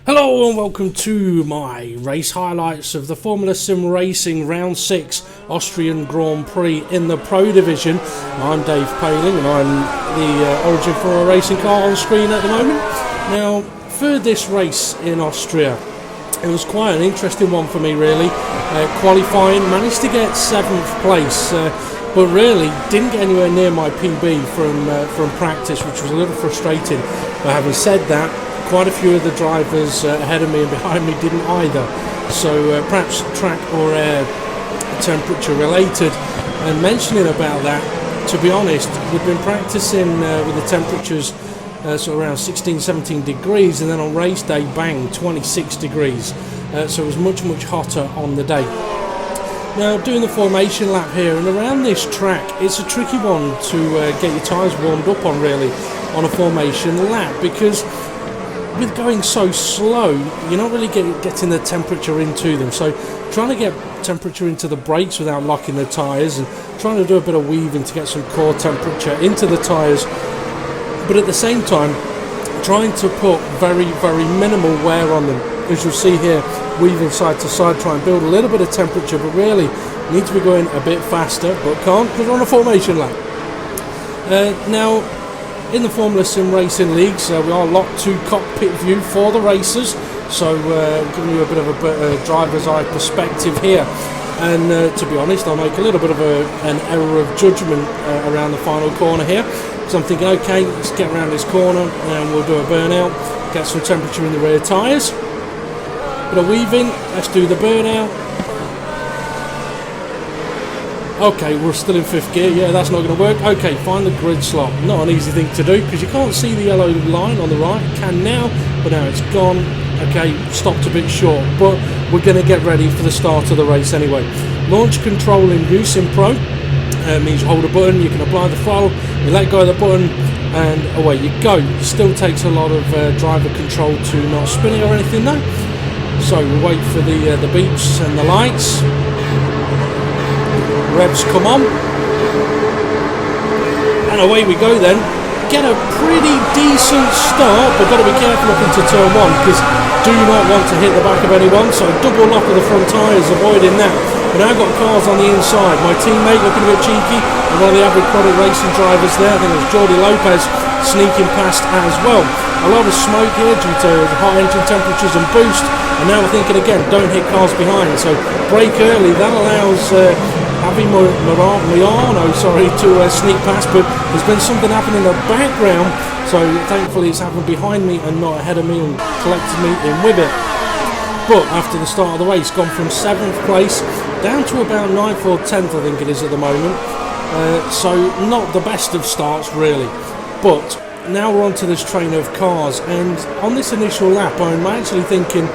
Hello and welcome to my race highlights of the Formula Sim Racing Round 6 Austrian Grand Prix in the Pro Division. I'm Dave Paling and I'm the origin for a racing car on screen at the moment. Now, for this race in Austria, it was quite an interesting one for me really. Qualifying, managed to get 7th place, but really didn't get anywhere near my PB from practice, which was a little frustrating. But having said that, quite a few of the drivers ahead of me and behind me didn't either, so perhaps track or air temperature related. And mentioning about that, to be honest, we've been practicing with the temperatures sort of around 16-17 degrees, and then on race day, bang, 26 degrees, so it was much hotter on the day. Now, doing the formation lap here, and around this track, it's a tricky one to get your tyres warmed up on really on a formation lap, because with going so slow, you're not really getting the temperature into them. So trying to get temperature into the brakes without locking the tyres, and trying to do a bit of weaving to get some core temperature into the tyres, but at the same time trying to put very minimal wear on them. As you'll see here, weaving side to side, try and build a little bit of temperature, but really need to be going a bit faster, but can't because we're on a formation lap. Now, in the Formula Sim Racing Leagues, we are locked to cockpit view for the racers, so giving you a bit of a driver's eye perspective here. And to be honest, I'll make a little bit of an error of judgment around the final corner here. So I'm thinking, okay, let's get around this corner and we'll do a burnout, get some temperature in the rear tyres. Bit of weaving, let's do the burnout. Okay, we're still in 5th gear, yeah, that's not going to work. Okay, find the grid slot. Not an easy thing to do because you can't see the yellow line on the right. Can now, but now it's gone. Okay, stopped a bit short, but we're going to get ready for the start of the race anyway. Launch control in use in Pro means you hold a button, you can apply the throttle, you let go of the button, and away you go. It still takes a lot of driver control to not spin it or anything though. So we'll wait for the beeps and the lights. Revs come on, and away we go then. Get a pretty decent start, but got to be careful up into turn 1 because do not want to hit the back of anyone, so double lock of the front tyres, avoiding that. But now I've got cars on the inside. My teammate looking a bit cheeky, and one of the average product racing drivers there, I think it was Jordi Lopez, sneaking past as well. A lot of smoke here due to the high engine temperatures and boost, and now we're thinking again, don't hit cars behind, so brake early. That allows Avi Milano, to sneak past, but there's been something happening in the background, so thankfully it's happened behind me and not ahead of me and collected me in with it. But after the start of the race, gone from 7th place down to about 9th or 10th, I think it is at the moment, so not the best of starts really. But now we're onto this train of cars, and on this initial lap I'm actually thinking,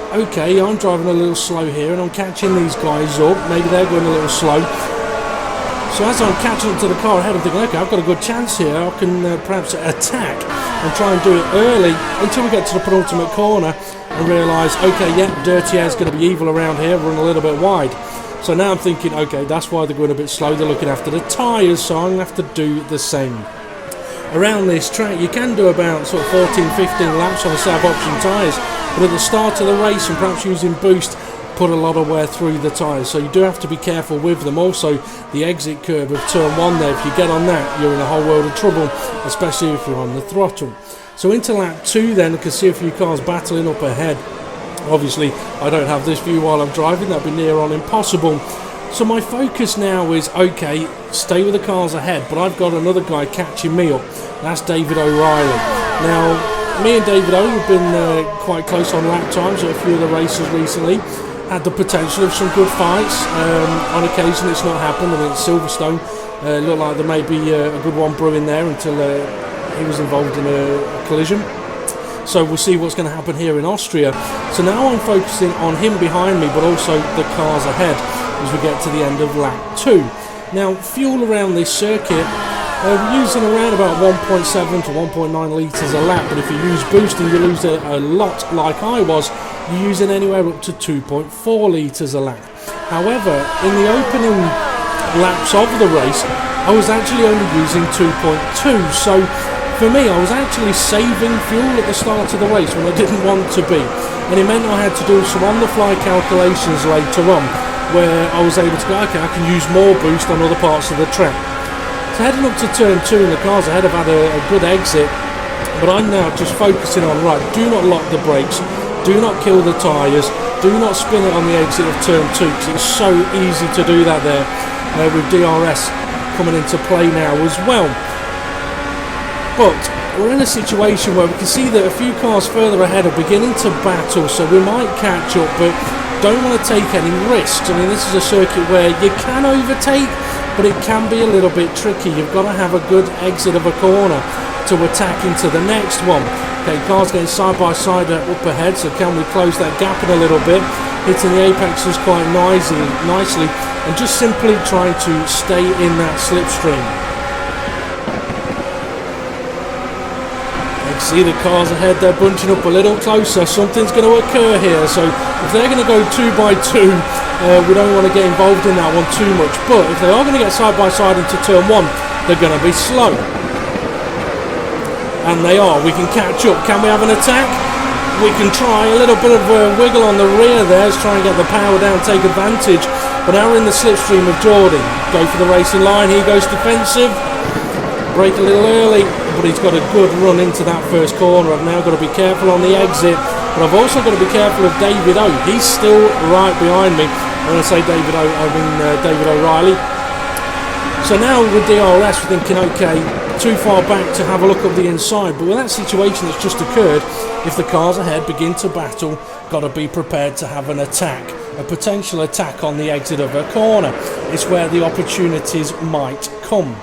okay, I'm driving a little slow here and I'm catching these guys up, maybe they're going a little slow. So as I'm catching up to the car ahead, I'm thinking, okay, I've got a good chance here, I can perhaps attack and try and do it early until we get to the penultimate corner and realise, okay, yeah, dirty air's going to be evil around here, run a little bit wide. So now I'm thinking, okay, that's why they're going a bit slow, they're looking after the tyres, so I'm going to have to do the same. Around this track you can do about sort of 14-15 laps on the South option tyres, but at the start of the race and perhaps using boost put a lot of wear through the tyres, so you do have to be careful with them. Also the exit curve of turn 1 there, if you get on that you're in a whole world of trouble, especially if you're on the throttle. So into lap 2 then, I can see a few cars battling up ahead. Obviously I don't have this view while I'm driving, that'd be near on impossible. So my focus now is, okay, stay with the cars ahead, but I've got another guy catching me up. That's David O'Reilly. Now, me and David O have been quite close on lap times at a few of the races recently. Had the potential of some good fights. On occasion it's not happened. I mean, Silverstone looked like there may be a good one brewing there until he was involved in a collision. So we'll see what's going to happen here in Austria. So now I'm focusing on him behind me, but also the cars ahead as we get to the end of lap 2. Now, fuel around this circuit, we're using around about 1.7 to 1.9 litres a lap, but if you use boost and you lose a lot like I was, you're using anywhere up to 2.4 litres a lap. However, in the opening laps of the race, I was actually only using 2.2, so for me, I was actually saving fuel at the start of the race when I didn't want to be, and it meant I had to do some on-the-fly calculations later on, where I was able to go, okay, I can use more boost on other parts of the track. So heading up to turn 2, and the cars ahead have had a good exit, but I'm now just focusing on, right, do not lock the brakes, do not kill the tyres, do not spin it on the exit of turn 2, because it's so easy to do that there, with DRS coming into play now as well. But we're in a situation where we can see that a few cars further ahead are beginning to battle, so we might catch up, but don't want to take any risks. I mean, this is a circuit where you can overtake, but it can be a little bit tricky. You've got to have a good exit of a corner to attack into the next one. Okay, cars getting side by side up ahead, so can we close that gap in a little bit, hitting the apexes quite nicely, and just simply trying to stay in that slipstream. See the cars ahead, they're bunching up a little closer. Something's going to occur here, so if they're going to go 2 by 2, we don't want to get involved in that one too much, but if they are going to get side by side into turn 1, they're going to be slow, and they are. We can catch up. Can we have an attack? We can try a little bit of a wiggle on the rear there, let's try and get the power down, take advantage, but now we're in the slipstream of Geordie. Go for the racing line, he goes defensive, brake a little early, but he's got a good run into that first corner. I've now got to be careful on the exit, but I've also got to be careful of David O. He's still right behind me. When I say David O, I mean David O'Reilly. So now with DRS, we're thinking, okay, too far back to have a look at the inside, but with that situation that's just occurred, if the cars ahead begin to battle, got to be prepared to have an attack, a potential attack on the exit of a corner. It's where the opportunities might come.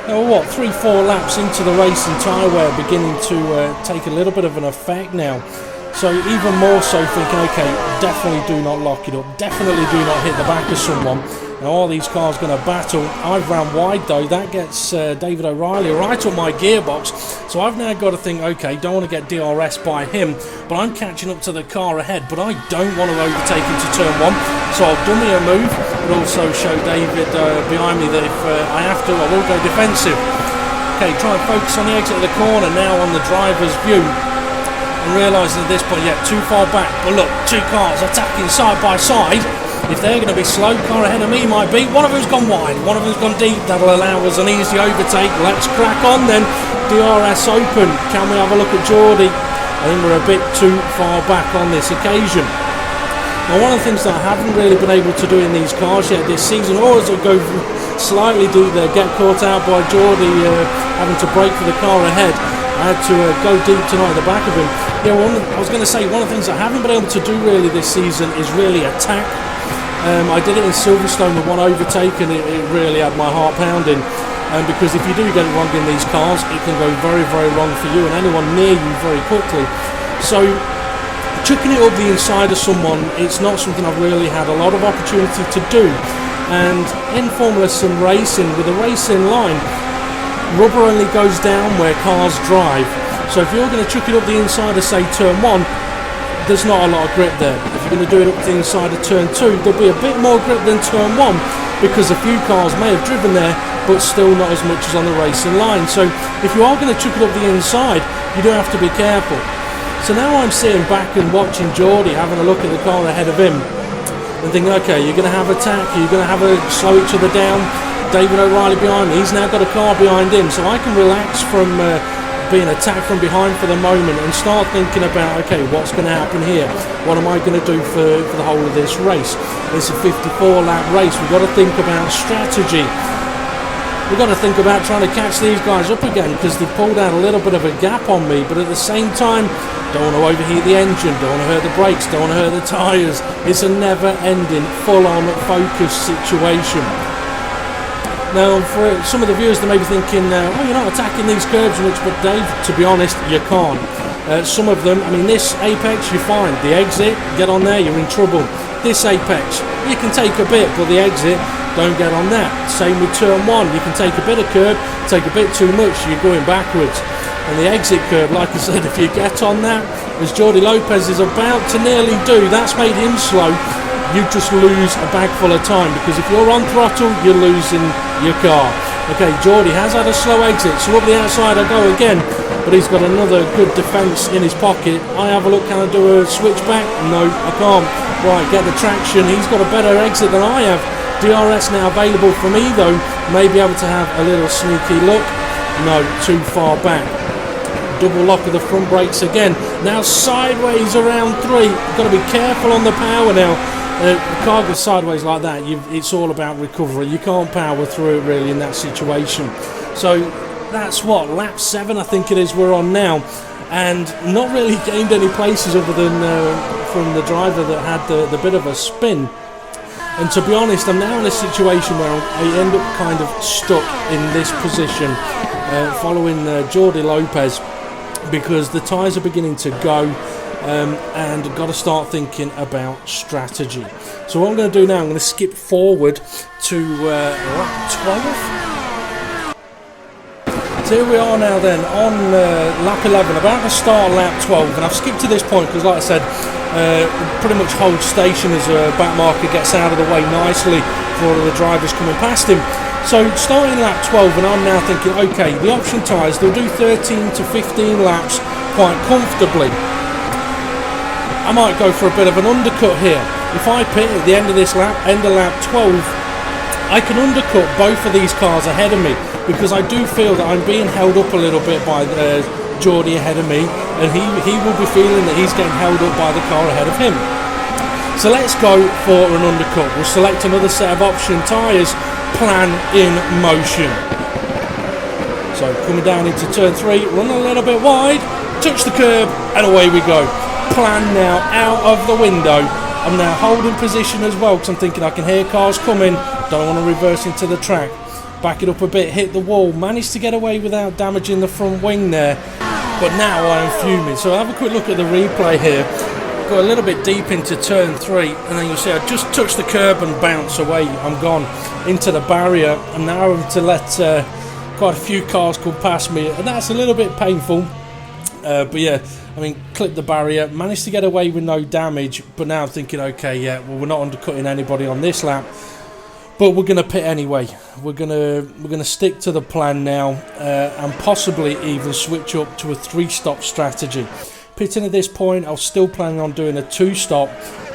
Now what, 3-4 laps into the race and tyre wear beginning to take a little bit of an effect now. So even more so thinking, okay, definitely do not lock it up, definitely do not hit the back of someone. Now all these cars going to battle. I've ran wide though, that gets David O'Reilly right up my gearbox. So I've now got to think, okay, don't want to get DRS by him, but I'm catching up to the car ahead, but I don't want to overtake into turn 1. So I'll dummy a move, but also show David behind me that if I have to, I will go defensive. Okay, try and focus on the exit of the corner now on the driver's view. And realising at this point, yeah, too far back, but look, 2 cars attacking side by side. If they're going to be slow, car ahead of me might be. One of them's gone wide, one of them's gone deep. That'll allow us an easy overtake. Let's crack on then. DRS open. Can we have a look at Geordie? I think we're a bit too far back on this occasion. Now, one of the things that I haven't really been able to do in these cars yet this season, or as I go slightly deep there, get caught out by Geordie having to brake for the car ahead. I had to go deep tonight at the back of him. Yeah, I was going to say, one of the things I haven't been able to do really this season is really attack. I did it in Silverstone with one overtake, and it really had my heart pounding. Because if you do get it wrong in these cars, it can go very, very wrong for you and anyone near you very quickly. So, chucking it up the inside of someone, it's not something I've really had a lot of opportunity to do. And in Formula Sim racing, with a racing line, rubber only goes down where cars drive. So if you're going to chuck it up the inside of, say, turn 1, there's not a lot of grip there. If you're going to do it up the inside of turn 2, there'll be a bit more grip than turn 1, because a few cars may have driven there, but still not as much as on the racing line. So if you are going to chuck it up the inside, you do have to be careful. So now I'm sitting back and watching Geordie having a look at the car ahead of him and thinking, okay, you're going to have attack, you're going to have a slow each other down. David O'Reilly behind me, he's now got a car behind him, so I can relax from being attacked from behind for the moment and start thinking about, okay, what's going to happen here? What am I going to do for the whole of this race? It's a 54 lap race. We've got to think about strategy. We've got to think about trying to catch these guys up again, because they've pulled out a little bit of a gap on me, but at the same time, don't want to overheat the engine, don't want to hurt the brakes, don't want to hurt the tyres. It's a never-ending, full-on focus situation. Now, for some of the viewers, they may be thinking, oh, you're not attacking these curbs much, but Dave, to be honest, you can't. Some of them, I mean, this apex, you're fine. The exit, get on there, you're in trouble. This apex, you can take a bit, but the exit, don't get on that. Same with turn 1, you can take a bit of curb, take a bit too much, you're going backwards. And the exit curb, like I said, if you get on that, as Jordi Lopez is about to nearly do, that's made him slow. You just lose a bag full of time, because if you're on throttle, you're losing your car. Okay, Geordie has had a slow exit, so up the outside I go again, but he's got another good defence in his pocket. I have a look, can I do a switch back? No, I can't. Right, get the traction. He's got a better exit than I have. DRS now available for me though, may be able to have a little sneaky look. No, too far back. Double lock of the front brakes again. Now sideways around 3. You've got to be careful on the power now. The car goes sideways like that, it's all about recovery. You can't power through it really in that situation. So that's what, lap 7 I think it is we're on now, and not really gained any places other than from the driver that had the bit of a spin. And to be honest, I'm now in a situation where I end up kind of stuck in this position following Jordi Lopez, because the tyres are beginning to go. And got to start thinking about strategy. So what I'm going to do now, I'm going to skip forward to lap 12. So here we are now then on lap 11, about to start lap 12, and I've skipped to this point because, like I said, pretty much hold station as a back marker gets out of the way nicely for all of the drivers coming past him. So starting lap 12, and I'm now thinking, okay, the option tyres, they'll do 13 to 15 laps quite comfortably. I might go for a bit of an undercut here. If I pit at the end of this lap, end of lap 12, I can undercut both of these cars ahead of me, because I do feel that I'm being held up a little bit by Geordie ahead of me, and he will be feeling that he's getting held up by the car ahead of him. So let's go for an undercut. We'll select another set of option tyres, plan in motion. So coming down into turn 3, run a little bit wide, touch the curb, and away we go. Plan now out of the window. I'm now holding position as well, because I'm thinking I can hear cars coming, don't want to reverse into the track. Back it up a bit, hit the wall, managed to get away without damaging the front wing there, but now I am fuming. So I'll have a quick look at the replay here. Go a little bit deep into turn 3, and then you'll see I just touch the curb and bounce away. I'm gone into the barrier. I'm now having to let quite a few cars come past me, and that's a little bit painful. But yeah, I mean, clipped the barrier, managed to get away with no damage, but now I'm thinking, okay, yeah, well, we're not undercutting anybody on this lap, but we're going to pit anyway. We're gonna stick to the plan now, and possibly even switch up to a 3-stop strategy. Pitting at this point, I was still planning on doing a 2-stop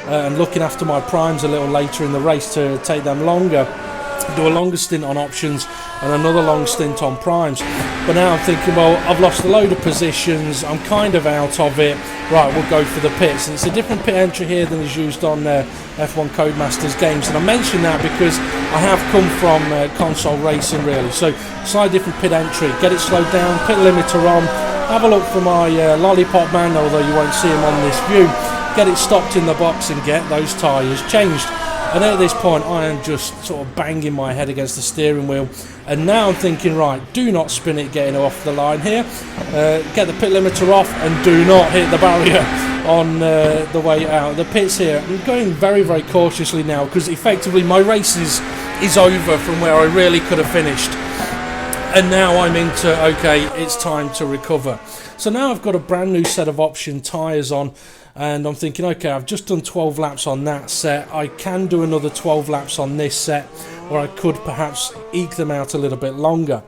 and looking after my primes a little later in the race to take them longer. Do a longer stint on options and another long stint on primes. But now I'm thinking, well, I've lost a load of positions, I'm kind of out of it. Right, we'll go for the pits. And it's a different pit entry here than is used on F1 Codemasters games. And I mention that because I have come from console racing really. So slightly different pit entry, get it slowed down, pit limiter on, have a look for my lollipop man, although you won't see him on this view. Get it stopped in the box and get those tyres changed. And at this point I am just sort of banging my head against the steering wheel, and now I'm thinking, right, do not spin it getting off the line here, get the pit limiter off and do not hit the barrier on the way out. The pits here, I'm going very, very cautiously now, because effectively my race is over from where I really could have finished. And now I'm into, okay, it's time to recover. So now I've got a brand new set of option tyres on, and I'm thinking, okay, I've just done 12 laps on that set. I can do another 12 laps on this set, or I could perhaps eke them out a little bit longer.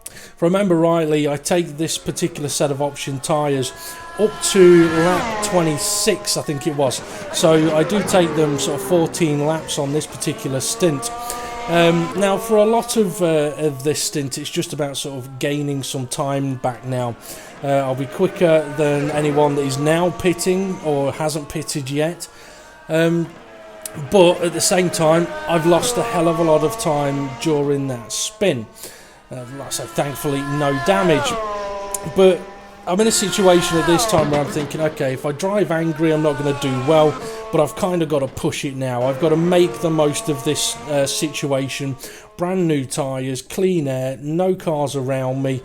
If I remember rightly, I take this particular set of option tyres up to lap 26, I think it was. So I do take them sort of 14 laps on this particular stint. Now for a lot of this stint, it's just about sort of gaining some time back now. I'll be quicker than anyone that is now pitting or hasn't pitted yet, but at the same time I've lost a hell of a lot of time during that spin. Like I say, thankfully no damage, but I'm in a situation at this time where I'm thinking, okay, if I drive angry I'm not going to do well, but I've kind of got to push it now. I've got to make the most of this situation. Brand new tyres, clean air, no cars around me,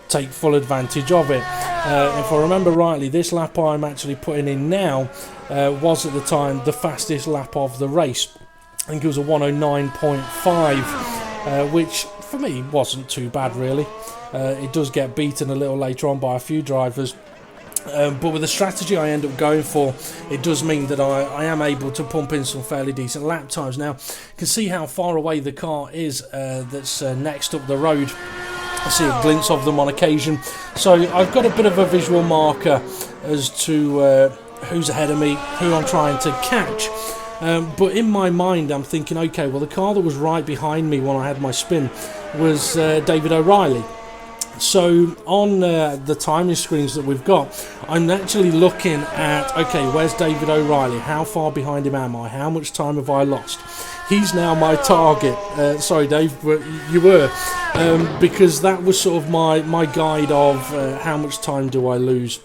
take full advantage of it. If I remember rightly, this lap I'm actually putting in now was at the time the fastest lap of the race. I think it was a 109.5, which for me wasn't too bad really. It does get beaten a little later on by a few drivers, But with the strategy I end up going for, it does mean that I am able to pump in some fairly decent lap times. Now, you can see how far away the car is that's next up the road. I see a glimpse of them on occasion. So I've got a bit of a visual marker as to who's ahead of me, who I'm trying to catch. But in my mind, I'm thinking, okay, well, the car that was right behind me when I had my spin was David O'Reilly. So on the timing screens that we've got, I'm actually looking at, okay, where's David O'Reilly? How far behind him am I? How much time have I lost? He's now my target. Sorry, Dave, but you were. Because that was sort of my guide of how much time do I lose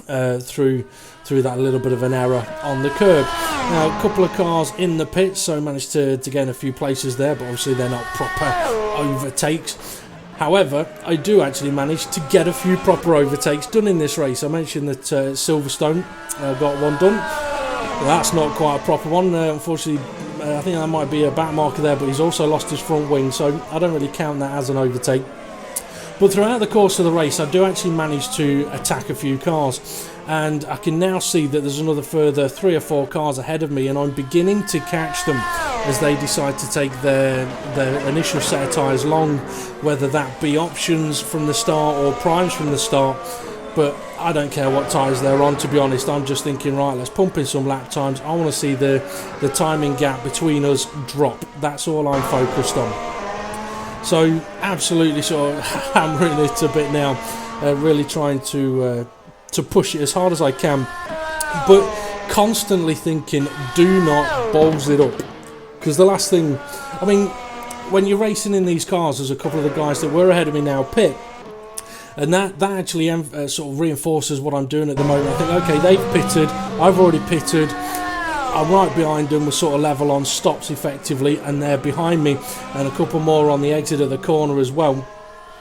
through that little bit of an error on the curb. Now, a couple of cars in the pits, so I managed to gain a few places there, but obviously they're not proper overtakes. However, I do actually manage to get a few proper overtakes done in this race. I mentioned that Silverstone got one done. Well, that's not quite a proper one. Unfortunately, I think that might be a back marker there, but he's also lost his front wing, so I don't really count that as an overtake. But throughout the course of the race, I do actually manage to attack a few cars, and I can now see that there's another further 3 or 4 cars ahead of me, and I'm beginning to catch them as they decide to take their initial set of tyres long, whether that be options from the start or primes from the start. But I don't care what tyres they're on, to be honest. I'm just thinking, right, let's pump in some lap times. I want to see the timing gap between us drop. That's all I'm focused on. So absolutely sort of hammering it a bit now, really trying to push it as hard as I can, but constantly thinking, do not balls it up. Because the last thing, I mean, when you're racing in these cars, there's a couple of the guys that were ahead of me now pit, and that actually sort of reinforces what I'm doing at the moment. I think, okay, they've pitted, I've already pitted, I'm right behind them, we're sort of level on stops effectively, and they're behind me, and a couple more on the exit of the corner as well.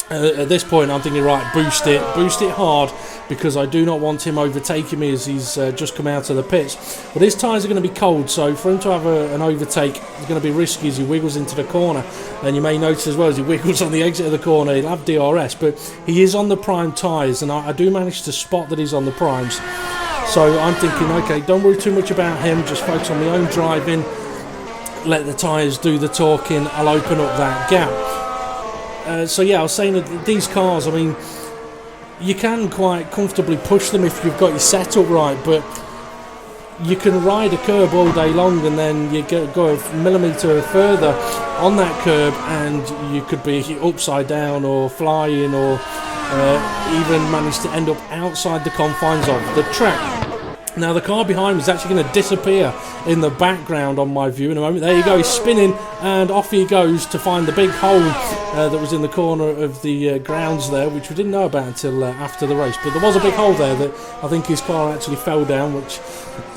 At this point I'm thinking, right, boost it hard, because I do not want him overtaking me as he's just come out of the pits. But his tyres are going to be cold, so for him to have an overtake is going to be risky as he wiggles into the corner. And you may notice as well, as he wiggles on the exit of the corner, he'll have DRS, but he is on the prime tyres, and I do manage to spot that he's on the primes. So I'm thinking, okay, don't worry too much about him, just focus on my own driving, let the tyres do the talking, I'll open up that gap. So yeah, I was saying that these cars, I mean, you can quite comfortably push them if you've got your setup right, but you can ride a curb all day long and then you go a millimetre further on that curb and you could be upside down or flying, or even manage to end up outside the confines of the track. Now the car behind me is actually going to disappear in the background on my view in a moment. There you go, he's spinning and off he goes to find the big hole that was in the corner of the grounds there, which we didn't know about until after the race. But there was a big hole there that I think his car actually fell down, which,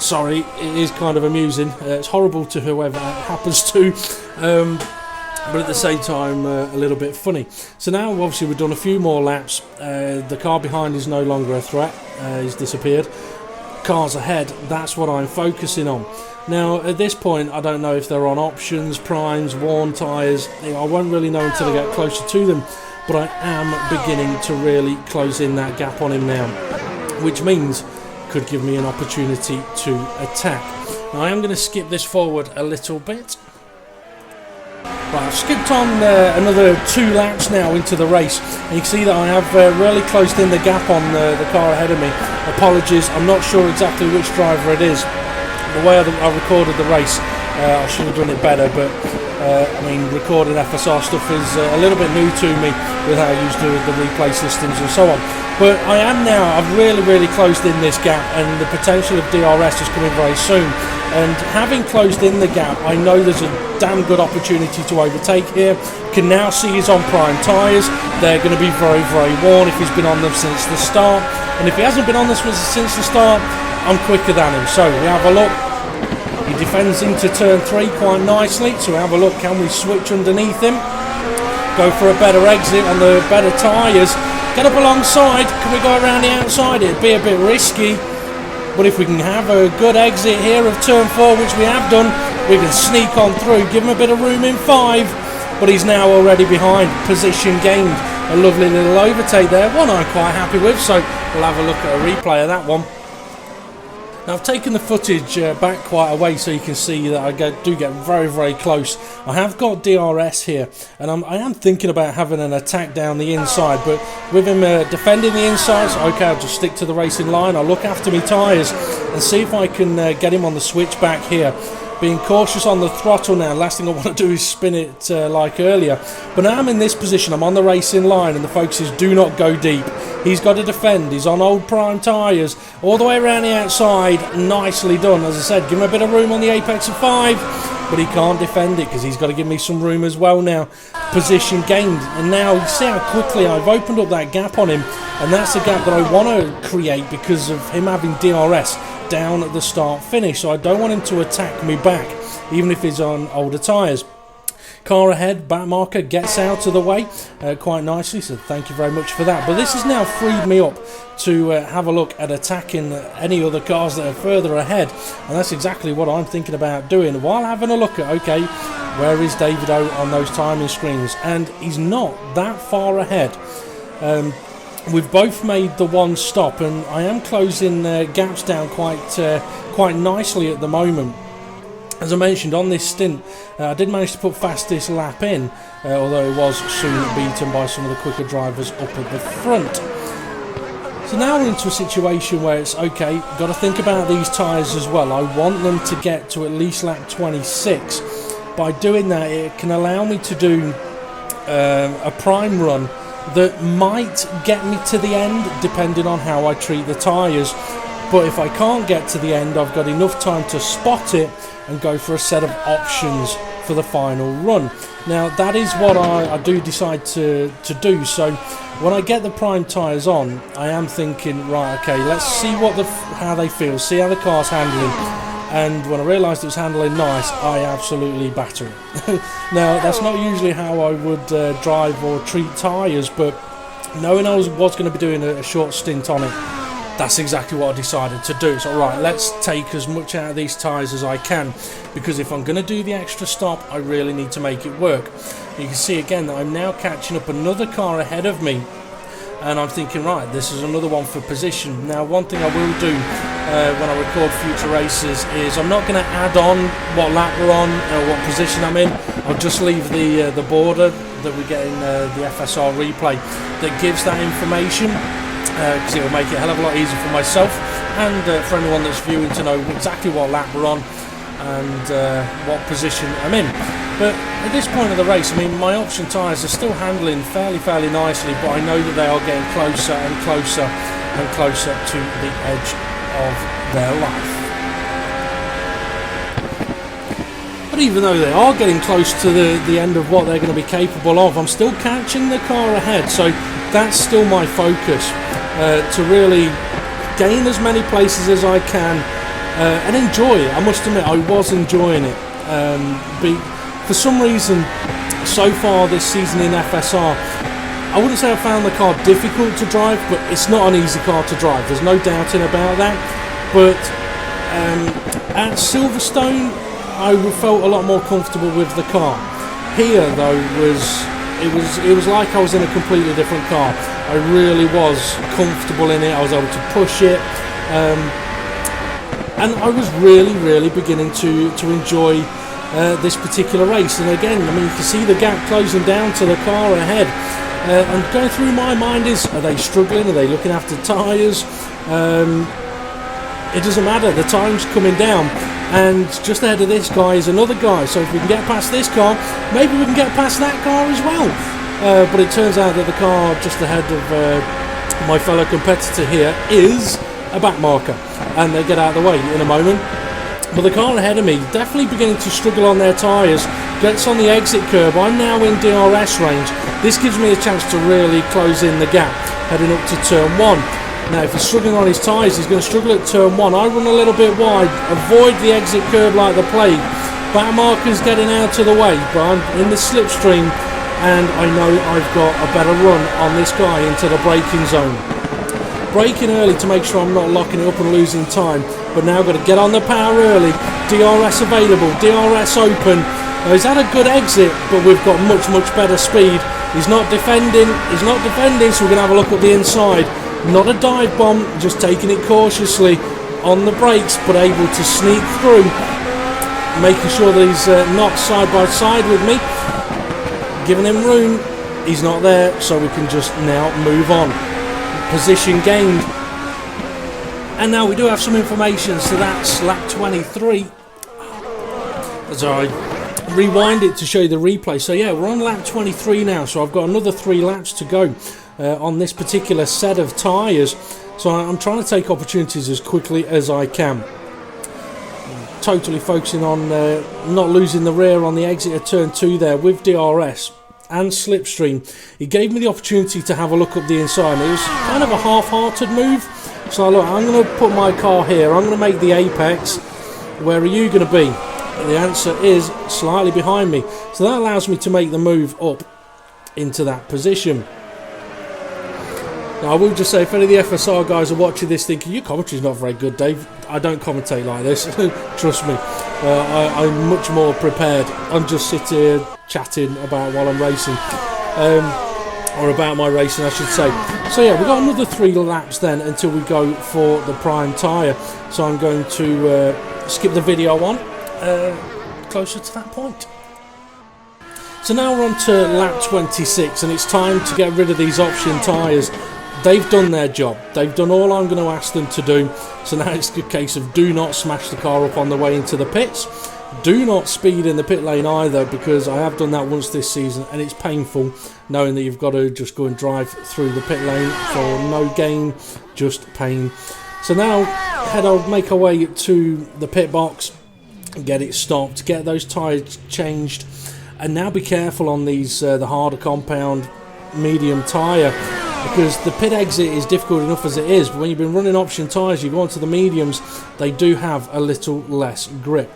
sorry, it is kind of amusing. It's horrible to whoever it happens to, but at the same time a little bit funny. So now obviously we've done a few more laps. The car behind is no longer a threat, he's disappeared. Cars ahead, that's what I'm focusing on. Now at this point I don't know if they're on options, primes, worn tyres. I won't really know until I get closer to them, but I am beginning to really close in that gap on him now, which means could give me an opportunity to attack. Now I am going to skip this forward a little bit. Right, I've skipped on another 2 laps now into the race, and you can see that I have really closed in the gap on the car ahead of me. Apologies, I'm not sure exactly which driver it is. The way I recorded the race, I should have done it better, but I mean, recording FSR stuff is a little bit new to me with how I used to the replay systems and so on. But I am now, I've really closed in this gap, and the potential of DRS is coming very soon. And having closed in the gap, I know there's a damn good opportunity to overtake here. Can now see he's on prime tyres. They're going to be very worn if he's been on them since the start. And if he hasn't been on them since the start, I'm quicker than him. So we have a look. He defends into turn 3 quite nicely. So we have a look. Can we switch underneath him? Go for a better exit on the better tyres. Get up alongside. Can we go around the outside? It'd be a bit risky. But if we can have a good exit here of turn 4, which we have done, we can sneak on through, give him a bit of room in 5, but he's now already behind. Position gained. a lovely little overtake there, one I'm quite happy with, so we'll have a look at a replay of that one. Now I've taken the footage back quite a way so you can see that I do get very, very close. I have got DRS here, and I am thinking about having an attack down the inside, but with him defending the inside, so okay, I'll just stick to the racing line. I'll look after my tyres and see if I can get him on the switch back here. Being cautious on the throttle now. Last thing I want to do is spin it like earlier. But now I'm in this position, I'm on the racing line, and the focus is do not go deep. He's got to defend, he's on old prime tyres, all the way around the outside, nicely done. As I said, give him a bit of room on the apex of 5, but he can't defend it because he's got to give me some room as well now. Position gained, and now you see how quickly I've opened up that gap on him, and that's the gap that I want to create because of him having DRS down at the start finish, so I don't want him to attack me back even if he's on older tyres. Car ahead, back marker gets out of the way quite nicely, so thank you very much for that. But this has now freed me up to have a look at attacking any other cars that are further ahead, and that's exactly what I'm thinking about doing while having a look at, okay, where is David O on those timing screens, and he's not that far ahead. We've both made the one stop, and I am closing gaps down quite nicely at the moment. As I mentioned on this stint, I did manage to put fastest lap in, although it was soon beaten by some of the quicker drivers up at the front. So now we're into a situation where it's okay, got to think about these tyres as well. I want them to get to at least lap 26. By doing that, it can allow me to do a prime run that might get me to the end depending on how I treat the tyres. But if I can't get to the end, I've got enough time to spot it and go for a set of options for the final run. Now that is what I do decide to do. So when I get the prime tyres on, I am thinking, right, okay, let's see how they feel, see how the car's handling. And when I realised it was handling nice, I absolutely batter it. Now that's not usually how I would drive or treat tyres, but knowing I was going to be doing a short stint on it, that's exactly what I decided to do. So right, let's take as much out of these tyres as I can, because if I'm going to do the extra stop, I really need to make it work. You can see again that I'm now catching up another car ahead of me, and I'm thinking, right, this is another one for position. Now one thing I will do when I record future races is I'm not going to add on what lap we're on or what position I'm in. I'll just leave the border that we get in the FSR replay that gives that information, because it will make it a hell of a lot easier for myself and for anyone that's viewing to know exactly what lap we're on and what position I'm in. But at this point of the race, I mean, my option tyres are still handling fairly nicely, but I know that they are getting closer and closer and closer to the edge of their life. But even though they are getting close to the end of what they're going to be capable of, I'm still catching the car ahead, so that's still my focus, to really gain as many places as I can and enjoy it. I must admit, I was enjoying it. For some reason, so far this season in FSR, I wouldn't say I found the car difficult to drive, but it's not an easy car to drive. There's no doubting about that. But at Silverstone, I felt a lot more comfortable with the car. Here, though, it was like I was in a completely different car. I really was comfortable in it. I was able to push it, and I was really beginning to enjoy this particular race. And again, I mean, you can see the gap closing down to the car ahead, and going through my mind is, are they struggling, are they looking after tyres? It doesn't matter, the time's coming down, and just ahead of this guy is another guy, so if we can get past this car, maybe we can get past that car as well. But it turns out that the car just ahead of my fellow competitor here is a back marker, and they get out of the way in a moment. But the car ahead of me definitely beginning to struggle on their tyres, gets on the exit curb. I'm now in DRS range. This gives me a chance to really close in the gap heading up to turn 1. Now if he's struggling on his tyres, he's going to struggle at turn 1. I run a little bit wide, avoid the exit curb like the plague. Back marker's getting out of the way, but I'm in the slipstream, and I know I've got a better run on this guy into the braking zone. Braking early to make sure I'm not locking it up and losing time, but now I've got to get on the power early. DRS available, DRS open. He's had a good exit, but we've got much better speed, He's not defending. He's not defending. So we're going to have a look at the inside. Not a dive bomb, just taking it cautiously on the brakes, but able to sneak through, making sure that he's not side by side with me, giving him room. He's not there, so we can just now move on. Position gained. And now we do have some information, so that's lap 23. As I rewind it to show you the replay. So yeah, we're on lap 23 now, so I've got another 3 laps to go on this particular set of tyres. So I'm trying to take opportunities as quickly as I can. Totally focusing on not losing the rear on the exit of turn 2 there with DRS and slipstream. It gave me the opportunity to have a look up the inside. It was kind of a half-hearted move. So look, I'm going to put my car here. I'm going to make the apex. Where are you going to be? The answer is slightly behind me. So that allows me to make the move up into that position. Now, I will just say, if any of the FSR guys are watching this thinking, your commentary's not very good, Dave, I don't commentate like this. Trust me. I'm much more prepared. I'm just sitting here chatting about while I'm racing. Or about my racing, I should say. So yeah, we've got another 3 laps then until we go for the prime tyre. So I'm going to skip the video on closer to that point. So now we're on to lap 26, and it's time to get rid of these option tyres. They've done their job. They've done all I'm going to ask them to do. So now it's a case of do not smash the car up on the way into the pits. Do not speed in the pit lane either, because I have done that once this season and it's painful knowing that you've got to just go and drive through the pit lane for no gain, just pain. So now I'll make our way to the pit box, get it stopped, get those tyres changed, and now be careful on these the harder compound medium tyre, because the pit exit is difficult enough as it is, but when you've been running option tyres, you go onto the mediums, they do have a little less grip.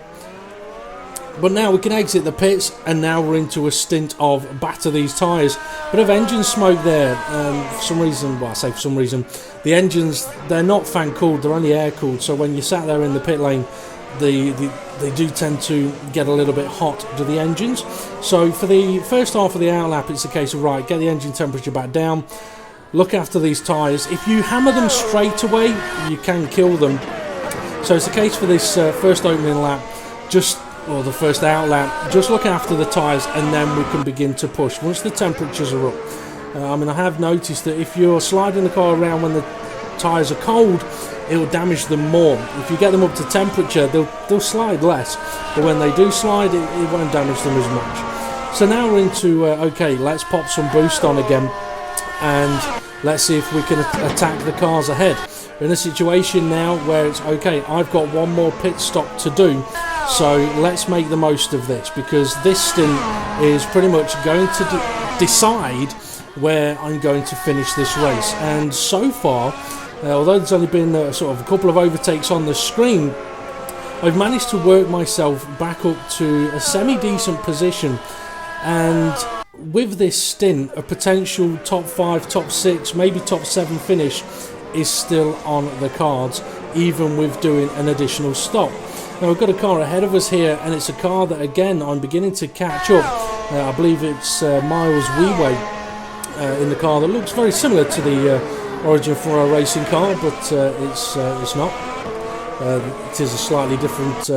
But now we can exit the pits, and now we're into a stint of batter these tyres. Bit of engine smoke there. For some reason, well, I say for some reason, the engines, they're not fan cooled, they're only air cooled. So when you sat there in the pit lane, they do tend to get a little bit hot to the engines. So for the first half of the outlap, it's a case of, right, get the engine temperature back down, look after these tyres. If you hammer them straight away, you can kill them. So it's a case for this first opening lap, or the first out lap, just look after the tyres, and then we can begin to push once the temperatures are up. I have noticed that if you're sliding the car around when the tyres are cold, it will damage them more. If you get them up to temperature, they'll slide less, but when they do slide, it won't damage them as much. So now we're into okay, let's pop some boost on again, and let's see if we can attack the cars ahead. We're in a situation now where it's okay, I've got one more pit stop to do, so let's make the most of this, because this stint is pretty much going to decide where I'm going to finish this race. And so far, although there's only been sort of a couple of overtakes on the screen, I've managed to work myself back up to a semi-decent position, and with this stint, a potential top 5, top 6, maybe top 7 finish is still on the cards, even with doing an additional stop. Now we've got a car ahead of us here, and it's a car that again I'm beginning to catch up. I believe it's Miles Wee in the car that looks very similar to the Origin 4 racing car, but it's not. It is a slightly different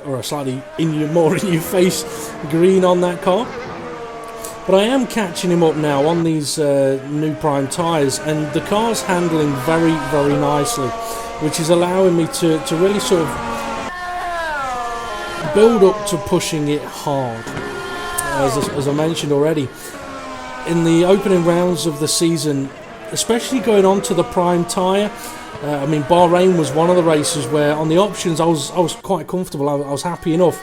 or a slightly more in your face green on that car. But I am catching him up now on these new prime tyres, and the car's handling very, very nicely, which is allowing me to really sort of build up to pushing it hard. As I mentioned already, in the opening rounds of the season, especially going on to the prime tyre, I mean, Bahrain was one of the races where on the options I was quite comfortable, I was happy enough.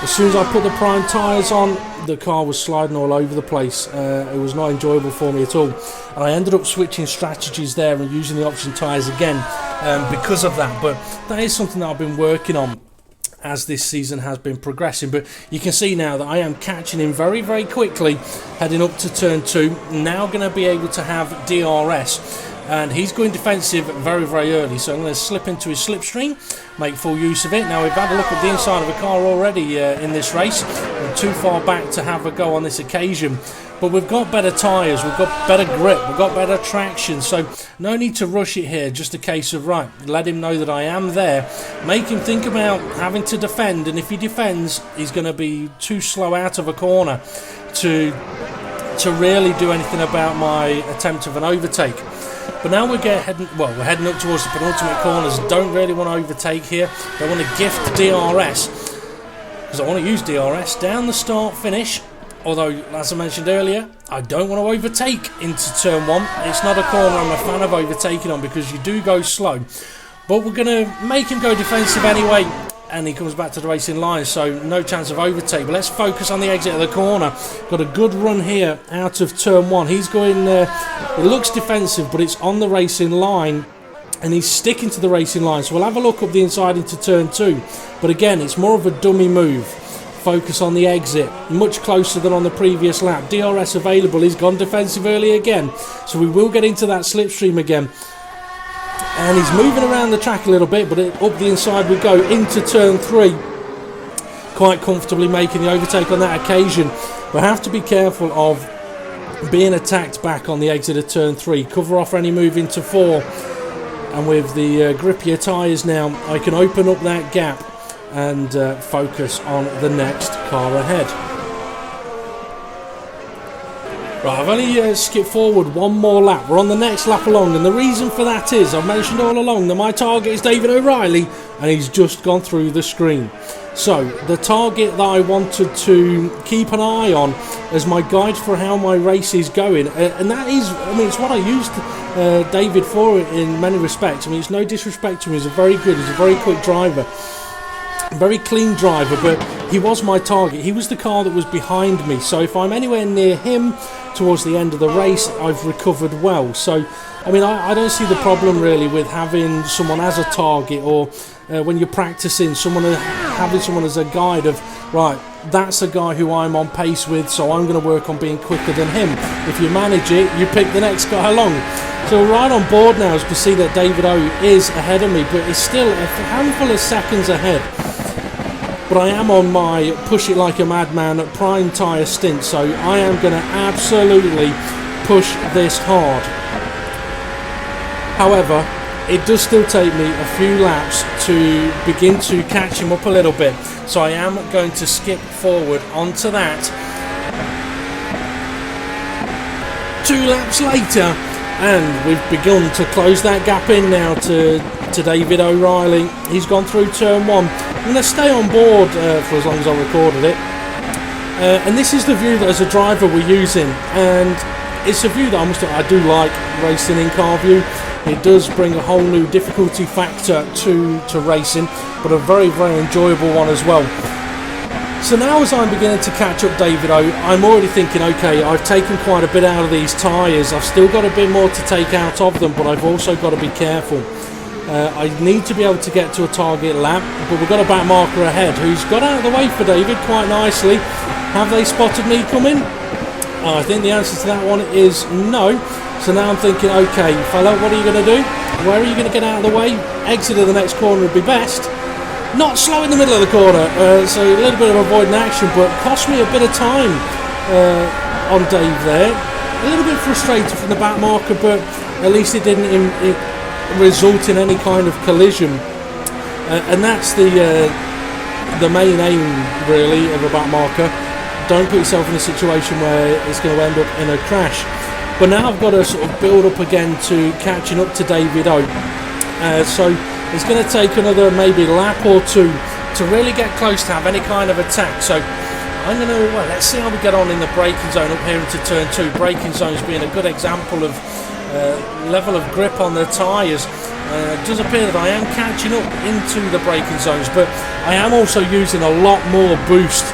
As soon as I put the prime tyres on, the car was sliding all over the place. It was not enjoyable for me at all. And I ended up switching strategies there and using the option tyres again because of that. But that is something that I've been working on as this season has been progressing. But you can see now that I am catching him very, very quickly, heading up to turn 2. Now going to be able to have DRS. And he's going defensive very, very early, so I'm going to slip into his slipstream, make full use of it. Now, we've had a look at the inside of a car already in this race. We're too far back to have a go on this occasion, But we've got better tyres, we've got better grip, we've got better traction, so no need to rush it here. Just a case of, right, let him know that I am there, make him think about having to defend, and if he defends, he's going to be too slow out of a corner to really do anything about my attempt of an overtake. But now we're heading up towards the penultimate corners. Don't really want to overtake here. Don't want to gift DRS, because I want to use DRS down the start finish. Although, as I mentioned earlier, I don't want to overtake into turn 1. It's not a corner I'm a fan of overtaking on, because you do go slow. But we're going to make him go defensive anyway, and he comes back to the racing line, so no chance of overtake. But let's focus on the exit of the corner. Got a good run here out of turn 1. He's going, it looks defensive, but it's on the racing line, and he's sticking to the racing line. So we'll have a look up the inside into turn 2. But again, it's more of a dummy move. Focus on the exit, much closer than on the previous lap. DRS available, he's gone defensive early again, so we will get into that slipstream again. And he's moving around the track a little bit, but up the inside we go into turn 3, quite comfortably making the overtake on that occasion. But have to be careful of being attacked back on the exit of turn 3. Cover off any move into 4, and with the grippier tyres now, I can open up that gap and focus on the next car ahead. Right, I've only skipped forward one more lap. We're on the next lap along, and the reason for that is, I've mentioned all along that my target is David O'Reilly, and he's just gone through the screen. So, the target that I wanted to keep an eye on as my guide for how my race is going, and that is, I mean, it's what I used David for in many respects. I mean, it's no disrespect to him, he's a very quick driver. Very clean driver, but he was my target. He was the car that was behind me, so if I'm anywhere near him towards the end of the race, I've recovered well. So, I mean, I don't see the problem really with having someone as a target, or when you're practicing, having someone as a guide of, right, that's a guy who I'm on pace with, so I'm going to work on being quicker than him. If you manage it, you pick the next guy along. So we're right on board now, as you can see that David O is ahead of me, but it's still a handful of seconds ahead. But I am on my push it like a madman prime tyre stint, so I am going to absolutely push this hard. However, it does still take me a few laps to begin to catch him up a little bit, so I am going to skip forward onto that. 2 laps later, and we've begun to close that gap in now to David O'Reilly. He's gone through turn 1. I'm going to stay on board for as long as I recorded it. And this is the view that as a driver we're using, and it's a view that I do like racing in car view. It does bring a whole new difficulty factor to racing, but a very enjoyable one as well. So now as I'm beginning to catch up David O, I'm already thinking, okay, I've taken quite a bit out of these tyres, I've still got a bit more to take out of them, but I've also got to be careful. I need to be able to get to a target lap, but we've got a back marker ahead who's got out of the way for David quite nicely. Have they spotted me coming? I think the answer to that one is no. So now I'm thinking, okay, fella, what are you going to do? Where are you going to get out of the way? Exit of the next corner would be best. Not slow in the middle of the corner, so a little bit of avoiding action, but cost me a bit of time on Dave there. A little bit frustrated from the back marker, but at least it didn't result in any kind of collision, and that's the main aim really of a back marker. Don't put yourself in a situation where it's going to end up in a crash. But now I've got to sort of build up again to catching up to David O. So it's going to take another maybe lap or 2 to really get close to have any kind of attack. So I'm going to, well, let's see how we get on in the braking zone up here into turn 2. Braking zones being a good example of level of grip on the tyres. It does appear that I am catching up into the braking zones, but I am also using a lot more boost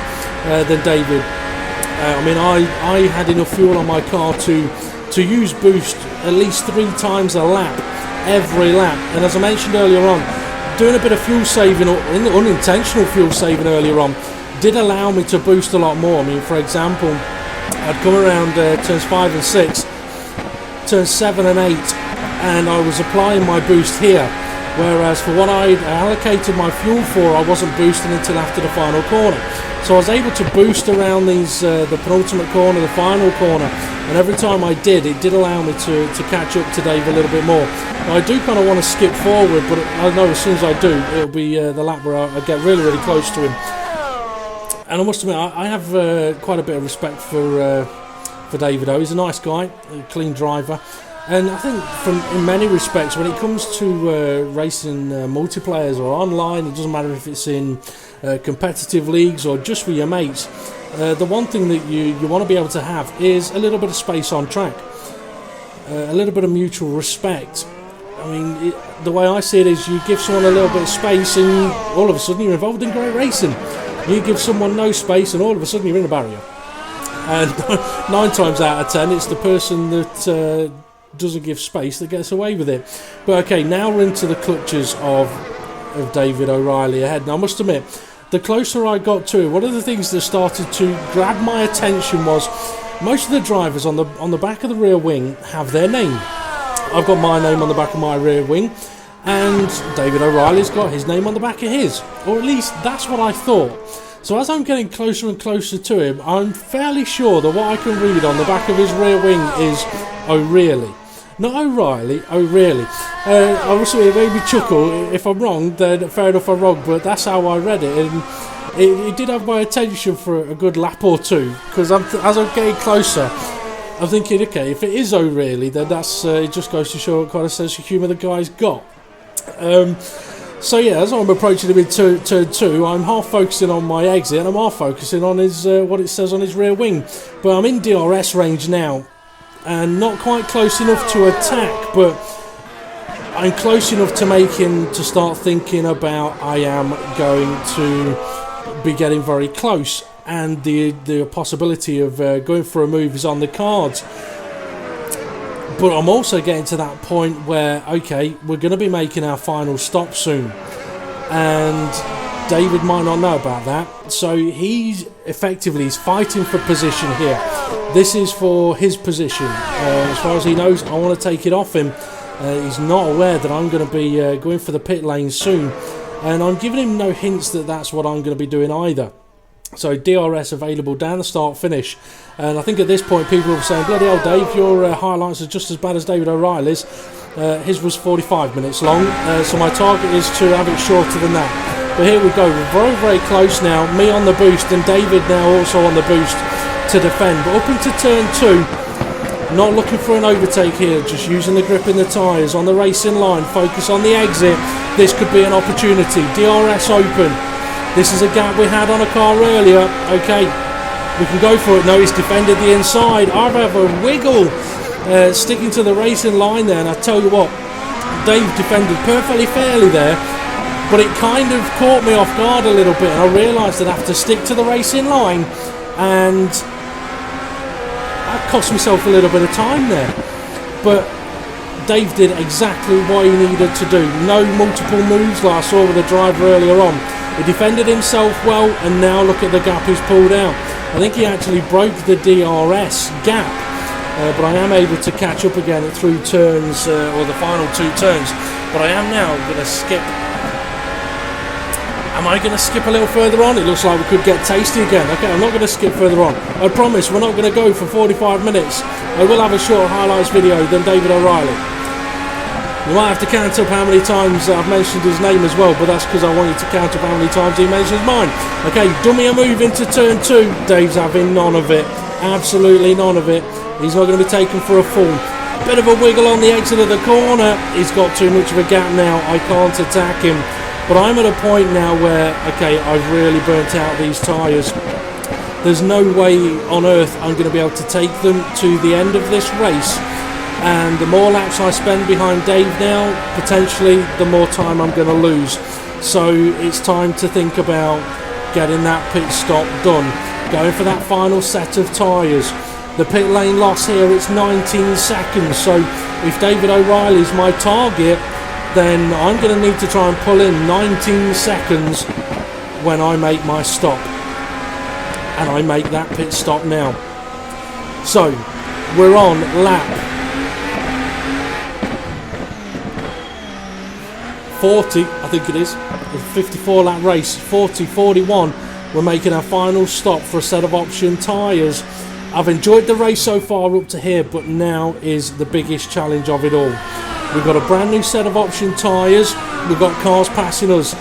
than David. I mean, I had enough fuel on my car to use boost at least 3 times a lap, every lap. And as I mentioned earlier on, doing a bit of fuel saving, or unintentional fuel saving earlier on, did allow me to boost a lot more. I mean, for example, I'd come around turns 5 and 6, turns 7 and 8, and I was applying my boost here, whereas for what I'd allocated my fuel for, I wasn't boosting until after the final corner. So I was able to boost around these the penultimate corner, the final corner, and every time I did, it did allow me to catch up to Dave a little bit more. Now, I do kind of want to skip forward, but I know as soon as I do, it'll be the lap where I get really, really close to him. And I must admit, I have quite a bit of respect for David O. He's a nice guy, a clean driver. And I think in many respects, when it comes to racing multiplayers or online, it doesn't matter if it's in competitive leagues or just with your mates, the one thing that you want to be able to have is a little bit of space on track, a little bit of mutual respect. I mean, the way I see it is you give someone a little bit of space and all of a sudden you're involved in great racing. You give someone no space and all of a sudden you're in a barrier. And 9 times out of 10, it's the person that doesn't give space that gets away with it. But okay, now we're into the clutches of David O'Reilly ahead. Now I must admit, the closer I got to it, one of the things that started to grab my attention was most of the drivers on the back of the rear wing have their name. I've got my name on the back of my rear wing, and David O'Reilly's got his name on the back of his, or at least that's what I thought. So as I'm getting closer and closer to him, I'm fairly sure that what I can read on the back of his rear wing is O'Reilly. Not O'Reilly, O'Reilly. Obviously, it made me chuckle. If I'm wrong, then fair enough, I'm wrong, but that's how I read it. And it did have my attention for a good lap or two, because as I'm getting closer, I'm thinking, okay, if it is O'Reilly, then that's it just goes to show what kind of sense of humour the guy's got. So yeah, as I'm approaching him in turn 2, I'm half focusing on my exit, and I'm half focusing on his what it says on his rear wing. But I'm in DRS range now, and not quite close enough to attack, but I'm close enough to make him to start thinking about I am going to be getting very close, and the possibility of going for a move is on the cards. But I'm also getting to that point where, okay, we're going to be making our final stop soon, and David might not know about that, so he's fighting for position here. This is for his position. As far as he knows, I want to take it off him. He's not aware that I'm going to be going for the pit lane soon, and I'm giving him no hints that that's what I'm going to be doing either. So DRS available down the start finish, and I think at this point people are saying, bloody hell Dave, your highlights are just as bad as David O'Reilly's. His was 45 minutes long, so my target is to have it shorter than that. But here we go, we're very, very close now, me on the boost and David now also on the boost to defend. But up into turn 2, not looking for an overtake here, just using the grip in the tyres, on the racing line, focus on the exit. This could be an opportunity, DRS open. This is a gap we had on a car earlier. Okay, we can go for it. No, he's defended the inside. I have a wiggle sticking to the racing line there, and I tell you what, Dave defended perfectly fairly there, but it kind of caught me off guard a little bit, and I realised that I have to stick to the racing line, and I cost myself a little bit of time there. But Dave did exactly what he needed to do. No multiple moves like I saw with the driver earlier on. He defended himself well, and now look at the gap he's pulled out. I think he actually broke the DRS gap, but I am able to catch up again through turns, or the final 2 turns. But I am now going to skip. Am I going to skip a little further on? It looks like we could get tasty again. Okay, I'm not going to skip further on. I promise we're not going to go for 45 minutes. I will have a short highlights video than David O'Reilly. You might have to count up how many times I've mentioned his name as well, but that's because I want you to count up how many times he mentions mine. Okay, dummy a move into turn 2. Dave's having none of it. Absolutely none of it. He's not going to be taken for a fall. Bit of a wiggle on the exit of the corner. He's got too much of a gap now. I can't attack him. But I'm at a point now where, okay, I've really burnt out these tyres. There's no way on earth I'm going to be able to take them to the end of this race. And the more laps I spend behind Dave now, potentially the more time I'm going to lose. So it's time to think about getting that pit stop done, going for that final set of tyres. The pit lane loss here, it's 19 seconds, so if David O'Reilly's my target, then I'm going to need to try and pull in 19 seconds when I make my stop. And I make that pit stop now. So we're on lap 40, I think it is, a 54 lap race, 40, 41, we're making our final stop for a set of option tyres. I've enjoyed the race so far up to here, but now is the biggest challenge of it all. We've got a brand new set of option tyres, we've got cars passing us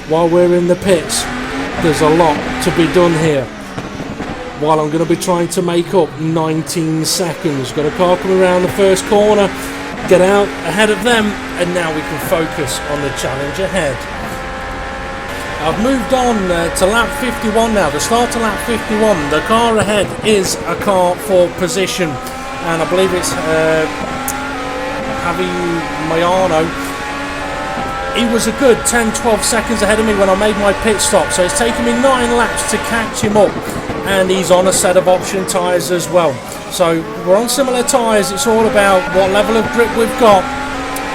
while we're in the pits. There's a lot to be done here, while I'm going to be trying to make up 19 seconds. Got a car coming around the first corner, get out ahead of them, and now we can focus on the challenge ahead. I've moved on to lap 51 now, the start of lap 51. The car ahead is a car for position, and I believe it's Javi Mayano. He was a good 10-12 seconds ahead of me when I made my pit stop, so it's taken me 9 laps to catch him up, and he's on a set of option tyres as well. So we're on similar tyres. It's all about what level of grip we've got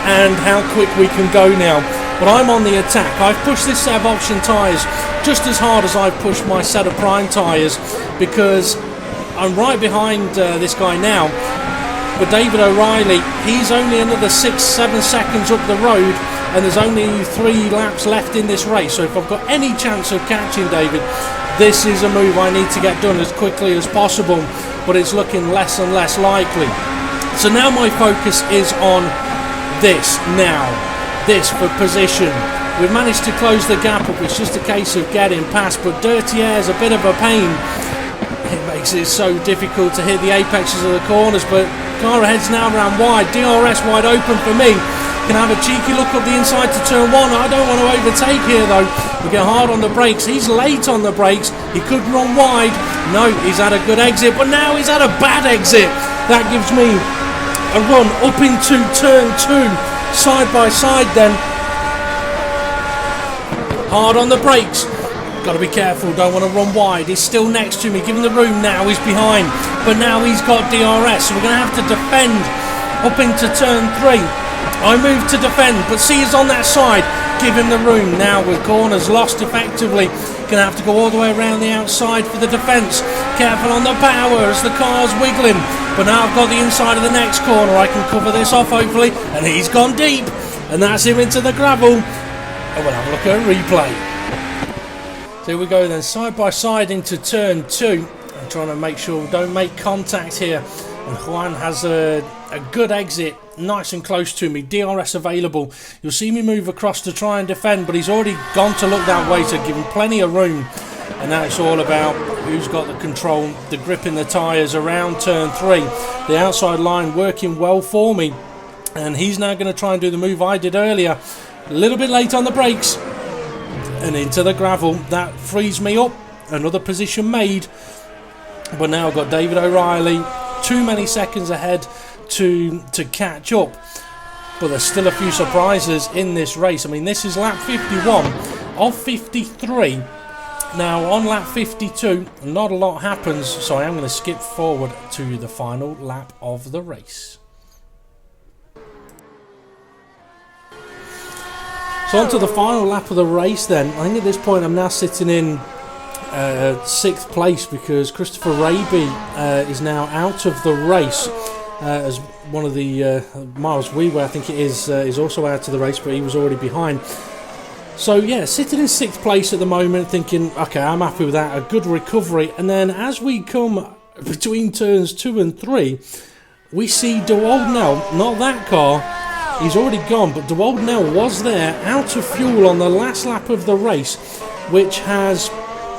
and how quick we can go now. But I'm on the attack. I've pushed this set of option tyres just as hard as I've pushed my set of prime tyres, because I'm right behind this guy now. But David O'Reilly, he's only another 6-7 seconds up the road, and there's only 3 laps left in this race. So if I've got any chance of catching David, this is a move I need to get done as quickly as possible, but it's looking less and less likely. So now my focus is on this now. This for position. We've managed to close the gap up. It's just a case of getting past, but dirty air is a bit of a pain. It makes it so difficult to hit the apexes of the corners, but car ahead's now around wide. DRS wide open for me. Can have a cheeky look up the inside to turn 1. I don't want to overtake here though. We get hard on the brakes. He's late on the brakes. He could run wide. No, he's had a good exit, but now he's had a bad exit. That gives me a run up into turn 2, side by side then. Hard on the brakes. Got to be careful, don't want to run wide. He's still next to me, give him the room. Now he's behind, but now he's got DRS, so we're going to have to defend up into turn 3. I move to defend, but see he's on that side. Give him the room now with corners lost effectively. Gonna have to go all the way around the outside for the defence. Careful on the power as the car's wiggling. But now I've got the inside of the next corner. I can cover this off hopefully. And he's gone deep. And that's him into the gravel. And we'll have a look at a replay. So here we go then, side by side into turn 2. I'm trying to make sure we don't make contact here. And Juan has a good exit, nice and close to me, DRS available. You'll see me move across to try and defend, but he's already gone to look that way, so give him plenty of room. And now it's all about who's got the control, the grip in the tyres around turn 3. The outside line working well for me, and he's now going to try and do the move I did earlier. A little bit late on the brakes, and into the gravel. That frees me up, another position made. But now I've got David O'Reilly too many seconds ahead to catch up, but there's still a few surprises in this race. I mean, this is lap 51 of 53. Now on lap 52 not a lot happens, so I am going to skip forward to the final lap of the race. So on to the final lap of the race then. I think at this point I'm now sitting in 6th place, because Christopher Raby is now out of the race, as one of the Miles Weaver, I think it is also out of the race, but he was already behind. So yeah, sitting in 6th place at the moment, thinking, okay, I'm happy with that, a good recovery. And then as we come between turns 2 and 3, we see DeWald Nell, not that car, he's already gone, but DeWald Nell was there, out of fuel on the last lap of the race, which has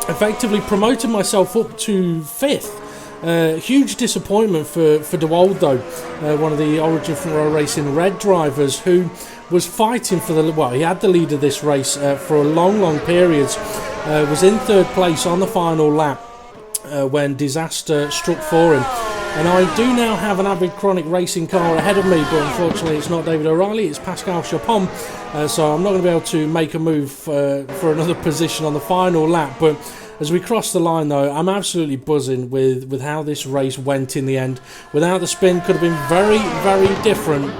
effectively promoted myself up to 5th. Huge disappointment for DeWald though, one of the Origin Front Row Racing Red drivers, who was fighting for the, well, he had the lead of this race for a long periods, was in 3rd place on the final lap when disaster struck for him. And I do now have an Avid Chronic Racing car ahead of me, but unfortunately it's not David O'Reilly, it's Pascal Chapon, so I'm not going to be able to make a move for another position on the final lap. But as we cross the line though, I'm absolutely buzzing with how this race went in the end. Without the spin, could have been very different,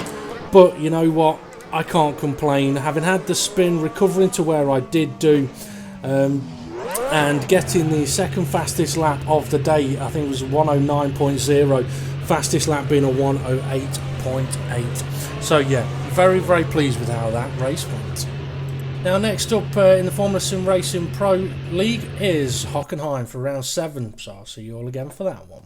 but you know what, I can't complain. Having had the spin, recovering to where I did do, and getting the second fastest lap of the day, I think it was 109.0, fastest lap being a 108.8. So yeah, very pleased with how that race went. Now next up in the Formula Sim Racing Pro League is Hockenheim for round 7, so I'll see you all again for that one.